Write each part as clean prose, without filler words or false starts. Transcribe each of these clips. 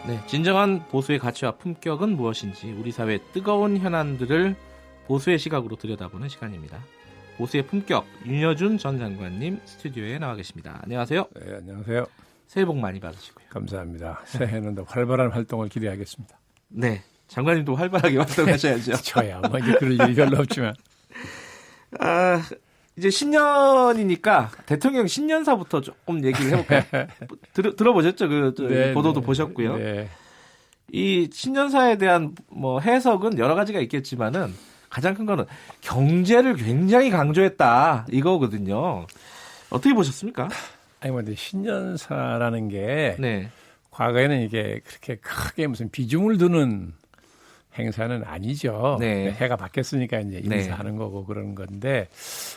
네, 진정한 보수의 가치와 품격은 무엇인지 우리 사회의 뜨거운 현안들을 보수의 시각으로 들여다보는 시간입니다. 보수의 품격, 윤여준 전 장관님 스튜디오에 나와 계십니다. 안녕하세요. 네, 안녕하세요. 새해 복 많이 받으시고요. 감사합니다. 새해는 더 활발한 활동을 기대하겠습니다. 네, 장관님도 활발하게 활동하셔야죠. 저야 뭐 이제 그럴 일이 별로 없지만. 이제 신년이니까 대통령 신년사부터 조금 얘기를 해볼까요? 들어보셨죠? 네, 보도도 네, 보셨고요. 네. 이 신년사에 대한 뭐 해석은 여러 가지가 있겠지만은 가장 큰 거는 경제를 굉장히 강조했다 이거거든요. 어떻게 보셨습니까? 아니 근데 신년사라는 게 네. 과거에는 이게 그렇게 크게 무슨 비중을 두는 행사는 아니죠. 네. 해가 바뀌었으니까 이제 인사하는 거고 그런 건데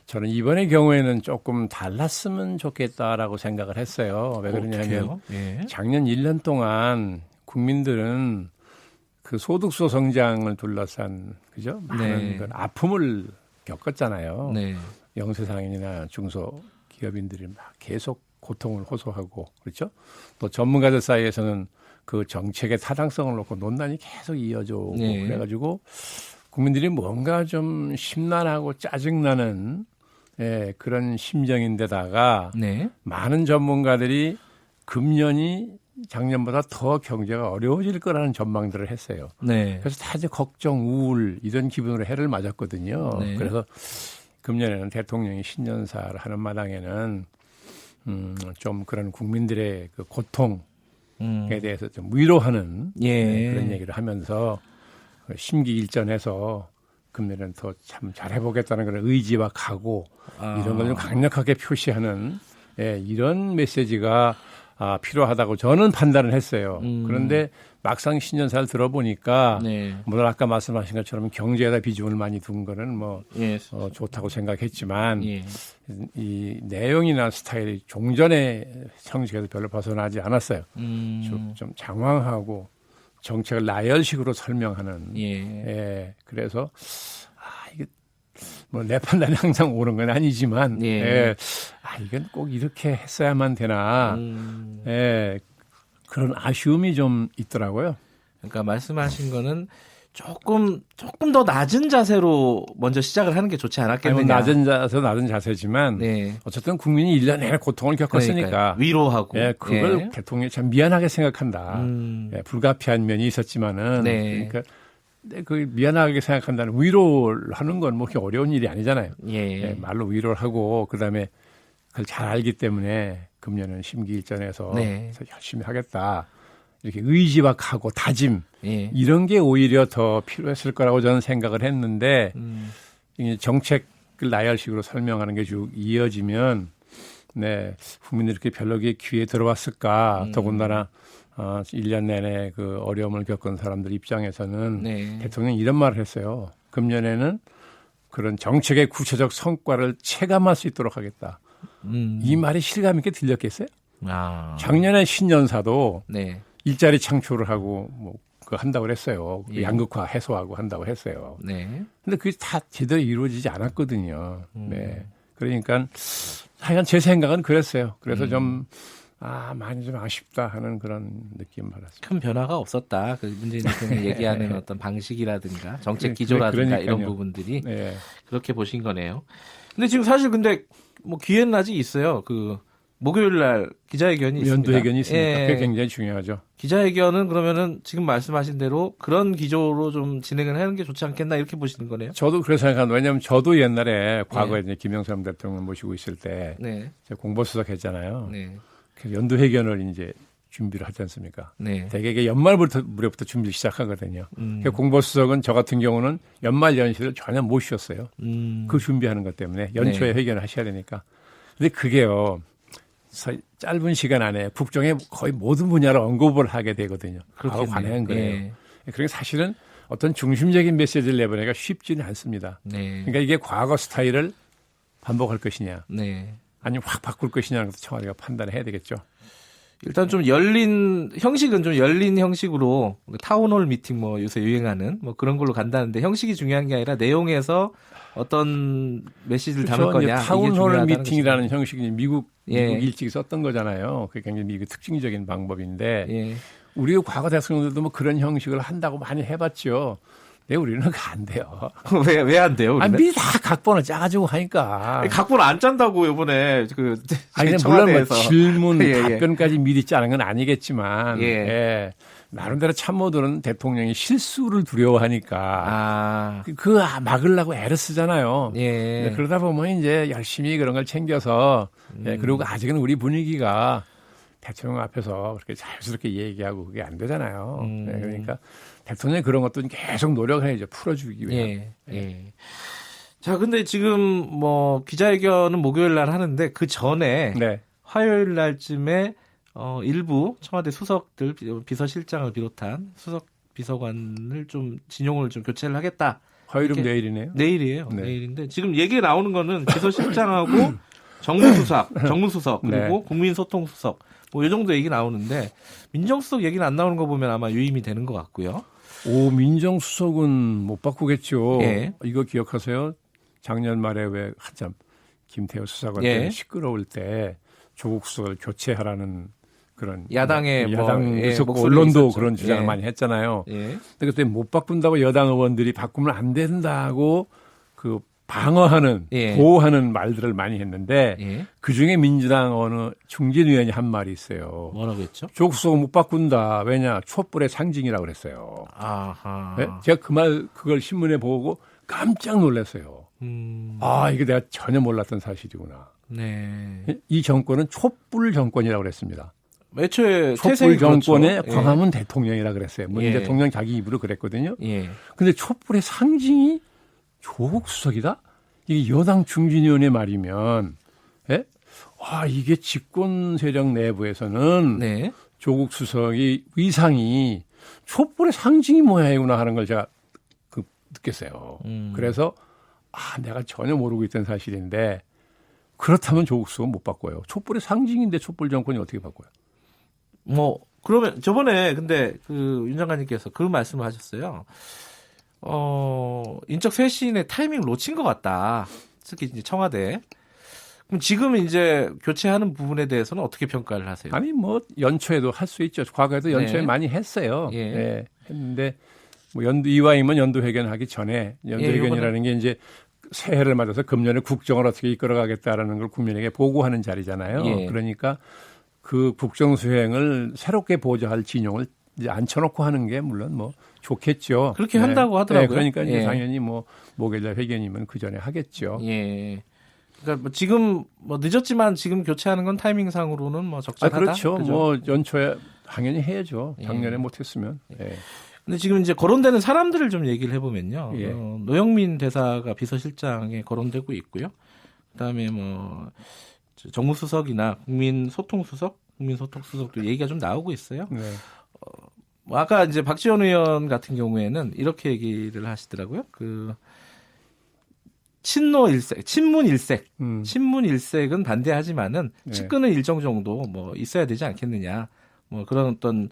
저는 이번의 경우에는 조금 달랐으면 좋겠다라고 생각을 했어요. 왜 그러냐면 네. 작년 1년 동안 국민들은 그 소득소 성장을 둘러싼 그죠? 많은 그 아픔을 겪었잖아요. 네. 영세상인이나 중소기업인들이 막 계속 고통을 호소하고 그렇죠? 또 전문가들 사이에서는 그 정책의 타당성을 놓고 논란이 계속 이어져 오고 네. 그래가지고 국민들이 뭔가 좀 심란하고 짜증나는 그런 심정인데다가 네. 많은 전문가들이 금년이 작년보다 더 경제가 어려워질 거라는 전망들을 했어요. 네. 그래서 다 이제 걱정, 우울 이런 기분으로 해를 맞았거든요. 네. 그래서 금년에는 대통령이 신년사를 하는 마당에는 좀 그런 국민들의 그 고통에 대해서 좀 위로하는 그런 얘기를 하면서 심기일전해서 금년에는 더 참 잘해보겠다는 그런 의지와 각오 이런 걸 좀 강력하게 표시하는 이런 메시지가 필요하다고 저는 판단을 했어요. 그런데 막상 신년사를 들어보니까 물론 아까 말씀하신 것처럼 경제에다 비중을 많이 둔 거는 뭐 좋다고 생각했지만 이 내용이나 스타일이 종전의 형식에서 별로 벗어나지 않았어요. 좀 장황하고 정책을 나열식으로 설명하는. 그래서 이게 뭐 내 판단이 항상 옳은 건 아니지만 이건 꼭 이렇게 했어야만 되나 그런 아쉬움이 좀 있더라고요. 그러니까 말씀하신 거는 조금 더 낮은 자세로 먼저 시작을 하는 게 좋지 않았겠느냐. 낮은 자세지만 어쨌든 국민이 1년 내내 고통을 겪었으니까 그러니까요. 위로하고 그걸 대통령이 참 미안하게 생각한다. 불가피한 면이 있었지만은 그러니까 그 미안하게 생각한다는 위로를 하는 건 뭐 그렇게 어려운 일이 아니잖아요. 말로 위로를 하고 그다음에 그걸 잘 알기 때문에 금년은 심기일전해서 열심히 하겠다. 이렇게 의지와 각오, 다짐 이런 게 오히려 더 필요했을 거라고 저는 생각을 했는데 정책을 나열식으로 설명하는 게 쭉 이어지면 국민들이 이렇게 별로 귀에 들어왔을까. 더군다나 1년 내내 그 어려움을 겪은 사람들 입장에서는 대통령이 이런 말을 했어요. 금년에는 그런 정책의 구체적 성과를 체감할 수 있도록 하겠다. 이 말이 실감 있게 들렸겠어요? 작년에 신년사도 일자리 창출을 하고 뭐 그거 한다고 했어요. 양극화 해소하고 한다고 했어요. 근데 그게 다 제대로 이루어지지 않았거든요. 그러니까 하여간 제 생각은 그랬어요. 그래서 좀 많이 좀 아쉽다 하는 그런 느낌 받았습니다. 큰 변화가 없었다. 그 문재인 대통령이 얘기하는 어떤 방식이라든가 정책 기조라든가 이런 부분들이 그렇게 보신 거네요. 근데 지금 사실 근데 뭐 기회는 아직 있어요. 그 목요일 날 기자회견이 있습니다. 연두회견이 있으니까 그게 굉장히 중요하죠. 기자회견은 그러면은 지금 말씀하신 대로 그런 기조로 좀 진행을 하는 게 좋지 않겠나 이렇게 보시는 거네요. 저도 그렇게 생각합니다. 왜냐하면 저도 옛날에 과거에 이제 김영삼 대통령 모시고 있을 때 제가 공보수석 했잖아요. 그래서 연두회견을 이제 준비를 하지 않습니까? 대개 이게 무렵부터 준비를 시작하거든요. 공보수석은 저 같은 경우는 연말 연시를 전혀 못 쉬었어요. 그 준비하는 것 때문에 연초에 회견을 하셔야 되니까. 근데 그게요. 짧은 시간 안에 국정의 거의 모든 분야를 언급을 하게 되거든요. 그거 관행은 그래요. 그러니까 사실은 어떤 중심적인 메시지를 내보내기가 쉽지는 않습니다. 그러니까 이게 과거 스타일을 반복할 것이냐 아니면 확 바꿀 것이냐는 것도 청와대가 판단을 해야 되겠죠. 일단 좀 열린 형식은 좀 열린 형식으로 타운홀 미팅 뭐 요새 유행하는 뭐 그런 걸로 간다는데 형식이 중요한 게 아니라 내용에서 어떤 메시지를 담을 거냐. 타운홀 미팅이라는 형식이 미국 일찍 썼던 거잖아요. 그게 굉장히 미국의 특징적인 방법인데 우리 과거 대통령들도 뭐 그런 형식을 한다고 많이 해봤죠. 근데 우리는 안 돼요. 왜 안 돼요? 우리는? 미리 다 각본을 짜가지고 하니까. 각본 안 짠다고 이번에 아니 물론 뭐 질문 답변까지 미리 짜는 건 아니겠지만 나름대로 참모들은 대통령이 실수를 두려워하니까 그 막으려고 애를 쓰잖아요. 그러다 보면 이제 열심히 그런 걸 챙겨서 그리고 아직은 우리 분위기가 대통령 앞에서 그렇게 자연스럽게 얘기하고 그게 안 되잖아요. 그러니까 대통령이 그런 것도 계속 노력을 해야죠. 풀어주기 위해. 자, 근데 지금 뭐 기자회견은 목요일 날 하는데 그 전에 화요일 날쯤에 일부 청와대 수석들 비서실장을 비롯한 수석 비서관을 좀 진용을 좀 교체를 하겠다. 화요일은 내일이네요. 내일이에요. 내일인데 지금 얘기 나오는 거는 비서실장하고 정무수석 그리고 국민소통수석 뭐 이 정도 얘기 나오는데 민정수석 얘기는 안 나오는 거 보면 아마 유임이 되는 것 같고요. 민정수석은 못 바꾸겠죠. 이거 기억하세요? 작년 말에 왜 한참 김태호 수사관 시끄러울 때 조국 수석을 교체하라는 그런 야당 언론도 그런 주장을 많이 했잖아요. 근데 그때 못 바꾼다고 여당 의원들이 바꾸면 안 된다고 그 방어하는 보호하는 말들을 많이 했는데 그중에 민주당 어느 중진 의원이 한 말이 있어요. 뭐라고 했죠? 조국 수석은 못 바꾼다. 왜냐? 촛불의 상징이라고 그랬어요. 제가 그걸 신문에 보고 깜짝 놀랐어요. 이게 내가 전혀 몰랐던 사실이구나. 이 정권은 촛불 정권이라고 그랬습니다. 애초에 촛불 정권의 광화문 대통령이라고 그랬어요. 문재인 대통령 자기 입으로 그랬거든요. 근데 촛불의 상징이 조국 수석이다? 이게 여당 중진위원회 말이면, 이게 집권 세력 내부에서는 조국 수석의 위상이 촛불의 상징이 뭐야구나 하는 걸 제가 느꼈어요. 그래서 내가 전혀 모르고 있던 사실인데 그렇다면 조국 수석은 못 바꿔요. 촛불의 상징인데 촛불 정권이 어떻게 바꿔요? 그러면 저번에 근데 윤 장관님께서 그 말씀을 하셨어요. 인적 쇄신의 타이밍을 놓친 것 같다. 특히 이제 청와대. 그럼 지금 이제 교체하는 부분에 대해서는 어떻게 평가를 하세요? 아니 뭐 연초에도 할 수 있죠. 과거에도 연초에 많이 했어요. 했는데 뭐 이왕이면 연도회견하기 전에 연도회견이라는 게 이제 새해를 맞아서 금년에 국정을 어떻게 이끌어가겠다라는 걸 국민에게 보고하는 자리잖아요. 그러니까 그 국정 수행을 새롭게 보좌할 진용을 이제 앉혀놓고 하는 게 물론 뭐 좋겠죠. 그렇게 한다고 하더라고요. 그러니까 이제 당연히 뭐 목요일날 회견이면 그 전에 하겠죠. 그러니까 뭐 지금 뭐 늦었지만 지금 교체하는 건 타이밍상으로는 뭐 적절하다. 그렇죠. 그죠? 뭐 연초에 당연히 해야죠. 작년에 못했으면. 근데 지금 이제 거론되는 사람들을 좀 얘기를 해보면요. 노영민 대사가 비서실장에 거론되고 있고요. 그다음에 뭐 정무수석이나 국민소통수석도 얘기가 좀 나오고 있어요. 뭐 아까 이제 박지원 의원 같은 경우에는 이렇게 얘기를 하시더라고요. 친문 일색은 반대하지만은 측근은 일정 정도 뭐 있어야 되지 않겠느냐. 뭐 그런 어떤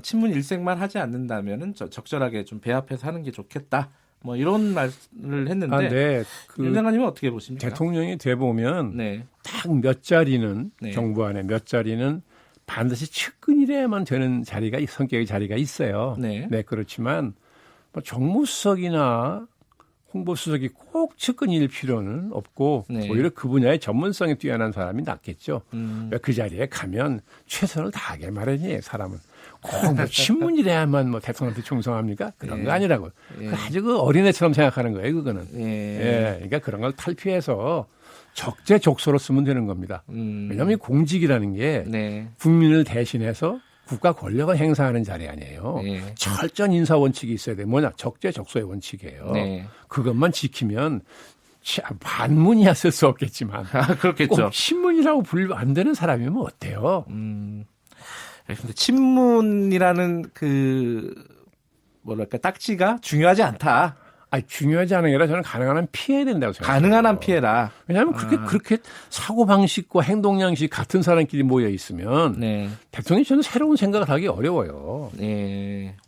친문 일색만 하지 않는다면은 적절하게 좀 배합해서 하는 게 좋겠다. 뭐 이런 말을 했는데 윤 장관님은 어떻게 보십니까? 대통령이 돼 보면 딱 몇 자리는 정부 안에 몇 자리는 반드시 측근이래야만 되는 자리가 성격의 자리가 있어요. 그렇지만 뭐 정무수석이나 홍보수석이 꼭 측근일 필요는 없고 오히려 그 분야의 전문성이 뛰어난 사람이 낫겠죠. 그 자리에 가면 최선을 다하게 마련이에요. 사람은 꼭 뭐 신문이래야만 뭐 대통령한테 충성합니까? 그런 거 아니라고. 아주 그 어린애처럼 생각하는 거예요. 그거는. 그러니까 그런 걸 탈피해서 적재적소로 쓰면 되는 겁니다. 왜냐하면 공직이라는 게 국민을 대신해서 국가 권력을 행사하는 자리 아니에요. 철저한 인사 원칙이 있어야 돼. 뭐냐? 적재적소의 원칙이에요. 그것만 지키면 반문이야 쓸 수 없겠지만 그렇겠죠. 꼭 신문이라고 분류 안 되는 사람이면 어때요? 근데 친문이라는 뭐랄까 딱지가 중요하지 않다. 중요하지 않은 게 아니라 저는 가능한 한 피해야 된다고 생각해요. 가능한 한 피해라. 왜냐하면 그렇게 사고방식과 행동양식 같은 사람끼리 모여 있으면 대통령이 저는 새로운 생각을 하기 어려워요.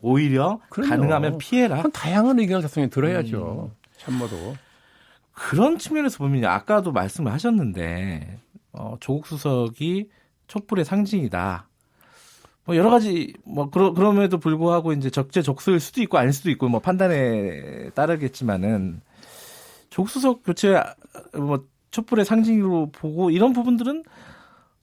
오히려 가능하면 피해라. 다양한 의견을 대통령이 들어야죠. 참모도. 그런 측면에서 보면 아까도 말씀을 하셨는데 조국 수석이 촛불의 상징이다. 뭐 여러 가지 뭐 그럼에도 불구하고 이제 적재적소일 수도 있고 아닐 수도 있고 뭐 판단에 따르겠지만은 조국수석 교체 뭐 촛불의 상징으로 보고 이런 부분들은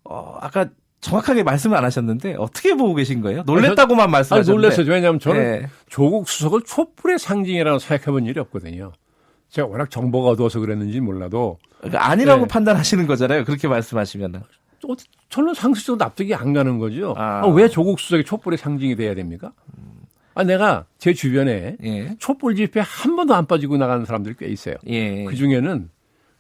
아까 정확하게 말씀을 안 하셨는데 어떻게 보고 계신 거예요? 놀랬다고만 말씀하셨는데. 놀랐어요. 왜냐하면 저는 조국 수석을 촛불의 상징이라고 생각해 본 일이 없거든요. 제가 워낙 정보가 어두워서 그랬는지 몰라도. 그러니까 아니라고 판단하시는 거잖아요. 그렇게 말씀하시면은. 저는 상식적으로 납득이 안 가는 거죠. 왜 조국 수석이 촛불의 상징이 돼야 됩니까? 내가 제 주변에 촛불 집회에 한 번도 안 빠지고 나가는 사람들이 꽤 있어요. 그 중에는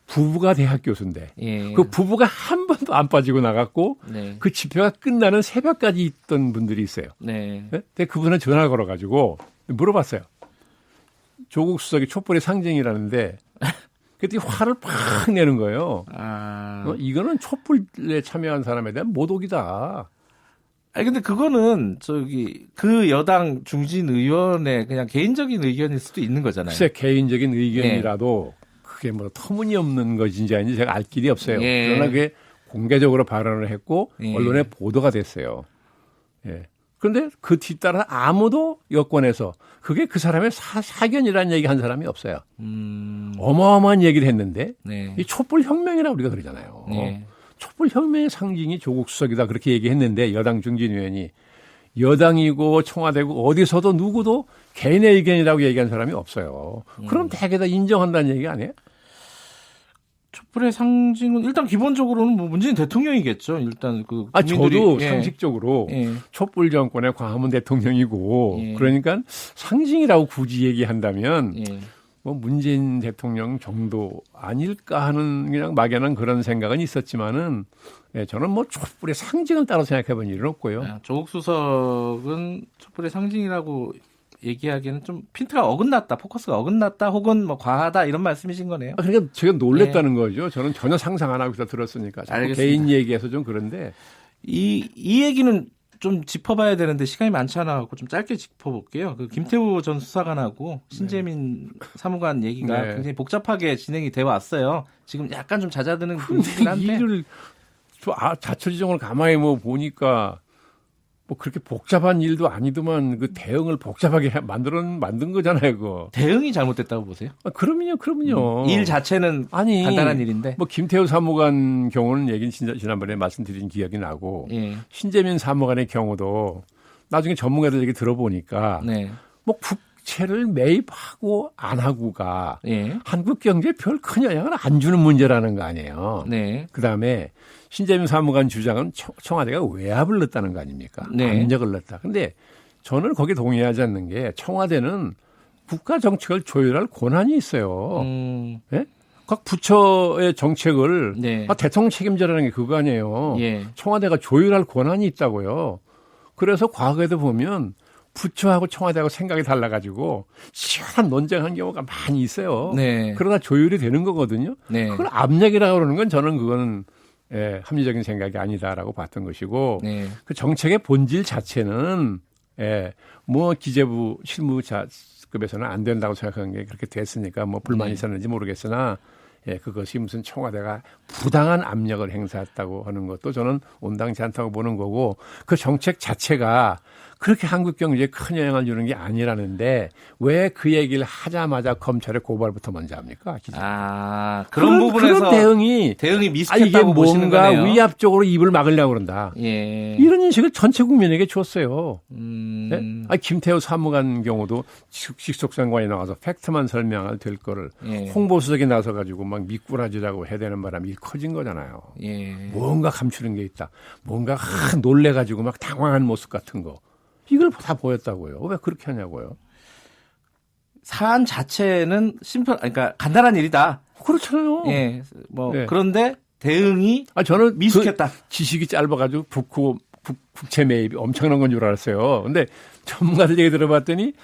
부부가 대학 교수인데 그 부부가 한 번도 안 빠지고 나갔고 그 집회가 끝나는 새벽까지 있던 분들이 있어요. 근데 그분은 전화 걸어가지고 물어봤어요. 조국 수석이 촛불의 상징이라는데 그때 화를 팍 내는 거예요. 이거는 촛불에 참여한 사람에 대한 모독이다. 아니 근데 그거는 그 여당 중진 의원의 그냥 개인적인 의견일 수도 있는 거잖아요. 글쎄 개인적인 의견이라도 그게 뭐 터무니없는 것인지 아닌지 제가 알 길이 없어요. 그러나 그게 공개적으로 발언을 했고 언론에 보도가 됐어요. 그런데 그 뒤따라 아무도 여권에서 그게 그 사람의 사견이라는 얘기 한 사람이 없어요. 어마어마한 얘기를 했는데 이 촛불 혁명이라고 우리가 그러잖아요. 촛불 혁명의 상징이 조국 수석이다 그렇게 얘기했는데 여당 중진 의원이 여당이고 청와대고 어디서도 누구도 개인의 의견이라고 얘기한 사람이 없어요. 그럼 대개 다 인정한다는 얘기 아니에요? 촛불의 상징은 일단 기본적으로는 뭐 문재인 대통령이겠죠. 일단 그 국민들이 저도 상식적으로 촛불 정권의 광화문 대통령이고 그러니까 상징이라고 굳이 얘기한다면 뭐 문재인 대통령 정도 아닐까 하는 그냥 막연한 그런 생각은 있었지만은 저는 뭐 촛불의 상징을 따로 생각해 본 일은 없고요. 조국 수석은 촛불의 상징이라고 얘기하기에는 좀 핀트가 어긋났다, 포커스가 어긋났다, 혹은 뭐 과하다 이런 말씀이신 거네요. 그러니까 제가 놀랬다는 거죠. 저는 전혀 상상 안 하고 있다 들었으니까. 개인 얘기에서 좀 그런데 이 얘기는 좀 짚어봐야 되는데 시간이 많지 않아갖고 좀 짧게 짚어볼게요. 그 김태우 전 수사관하고 신재민 사무관 얘기가 굉장히 복잡하게 진행이 되어 왔어요. 지금 약간 좀 잦아드는 분위기긴 한데. 일을 자초지종을 가만히 보니까 뭐 그렇게 복잡한 일도 아니더만 그 대응을 복잡하게 만든 거잖아요, 그거. 대응이 잘못됐다고 보세요? 그럼요. 일 자체는 간단한 일인데. 뭐 김태우 사무관 경우는 얘기는 지난번에 말씀드린 기억이 나고 신재민 사무관의 경우도 나중에 전문가들 얘기 들어보니까 뭐 국채를 매입하고 안 하고가 한국 경제에 별 큰 영향을 안 주는 문제라는 거 아니에요. 그다음에 신재민 사무관 주장은 청와대가 외압을 넣었다는 거 아닙니까? 압력을 넣었다. 근데 저는 거기에 동의하지 않는 게 청와대는 국가 정책을 조율할 권한이 있어요. 각 부처의 정책을 대통령 책임자라는 게 그거 아니에요. 청와대가 조율할 권한이 있다고요. 그래서 과거에도 보면 부처하고 청와대하고 생각이 달라가지고 시원한 논쟁한 경우가 많이 있어요. 그러다 조율이 되는 거거든요. 그걸 압력이라고 그러는 건 저는 그거는 합리적인 생각이 아니다라고 봤던 것이고 그 정책의 본질 자체는 뭐 기재부 실무자급에서는 안 된다고 생각하는 게 그렇게 됐으니까 뭐 불만이 있었는지 모르겠으나 그것이 무슨 청와대가 부당한 압력을 행사했다고 하는 것도 저는 온당치 않다고 보는 거고 그 정책 자체가 그렇게 한국 경제에 큰 영향을 주는 게 아니라는데 왜 그 얘기를 하자마자 검찰의 고발부터 먼저 합니까? 그런 부분에서 대응이 미숙했다고 보시는 거네요. 뭔가 위압적으로 입을 막으려고 그런다. 이런 인식을 전체 국민에게 줬어요. 김태우 사무관 경우도 직속상관이 나와서 팩트만 설명할 될 거를 홍보수석이 나서 가지고 막 미꾸라지라고 해야 되는 바람에 일 커진 거잖아요. 뭔가 감추는 게 있다. 뭔가 놀래 가지고 막 당황한 모습 같은 거. 이걸 다 보였다고요. 왜 그렇게 하냐고요. 사안 자체는 그러니까 간단한 일이다. 그렇잖아요. 그런데 대응이 저는 미숙했다. 그 지식이 짧아가지고 국채 매입이 엄청난 건 줄 알았어요. 근데 전문가들 얘기 들어봤더니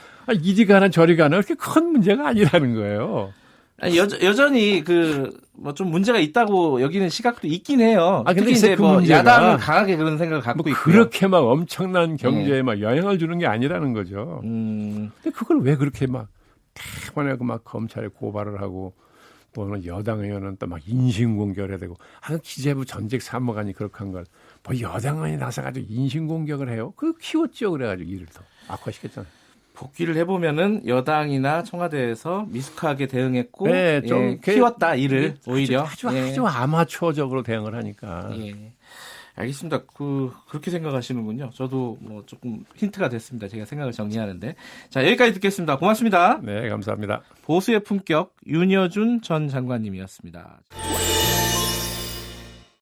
이리 가나 저리 가나 그렇게 큰 문제가 아니라는 거예요. 여전히 뭐 좀 문제가 있다고 여기는 시각도 있긴 해요. 근데 이제 뭐 야당은 강하게 그런 생각을 갖고 있고 그렇게 막 엄청난 경제에 막 영향을 주는 게 아니라는 거죠. 근데 그걸 왜 그렇게 막 대만하고 막 검찰에 고발을 하고 또는 여당 의원은 또 막 인신공격을 해야 되고, 기재부 전직 사무관이 그렇게 한 걸, 뭐 여당 의원이 나서가지고 인신공격을 해요? 그 키웠죠. 그래가지고 일을 더 악화시켰잖아요. 복귀를 해보면은 여당이나 청와대에서 미숙하게 대응했고, 네, 좀 키웠다 일을 오히려 아주 아마추어적으로 대응을 하니까. 예. 알겠습니다. 그렇게 생각하시는군요. 저도 뭐 조금 힌트가 됐습니다. 제가 생각을 정리하는데. 자, 여기까지 듣겠습니다. 고맙습니다. 네, 감사합니다. 보수의 품격 윤여준 전 장관님이었습니다.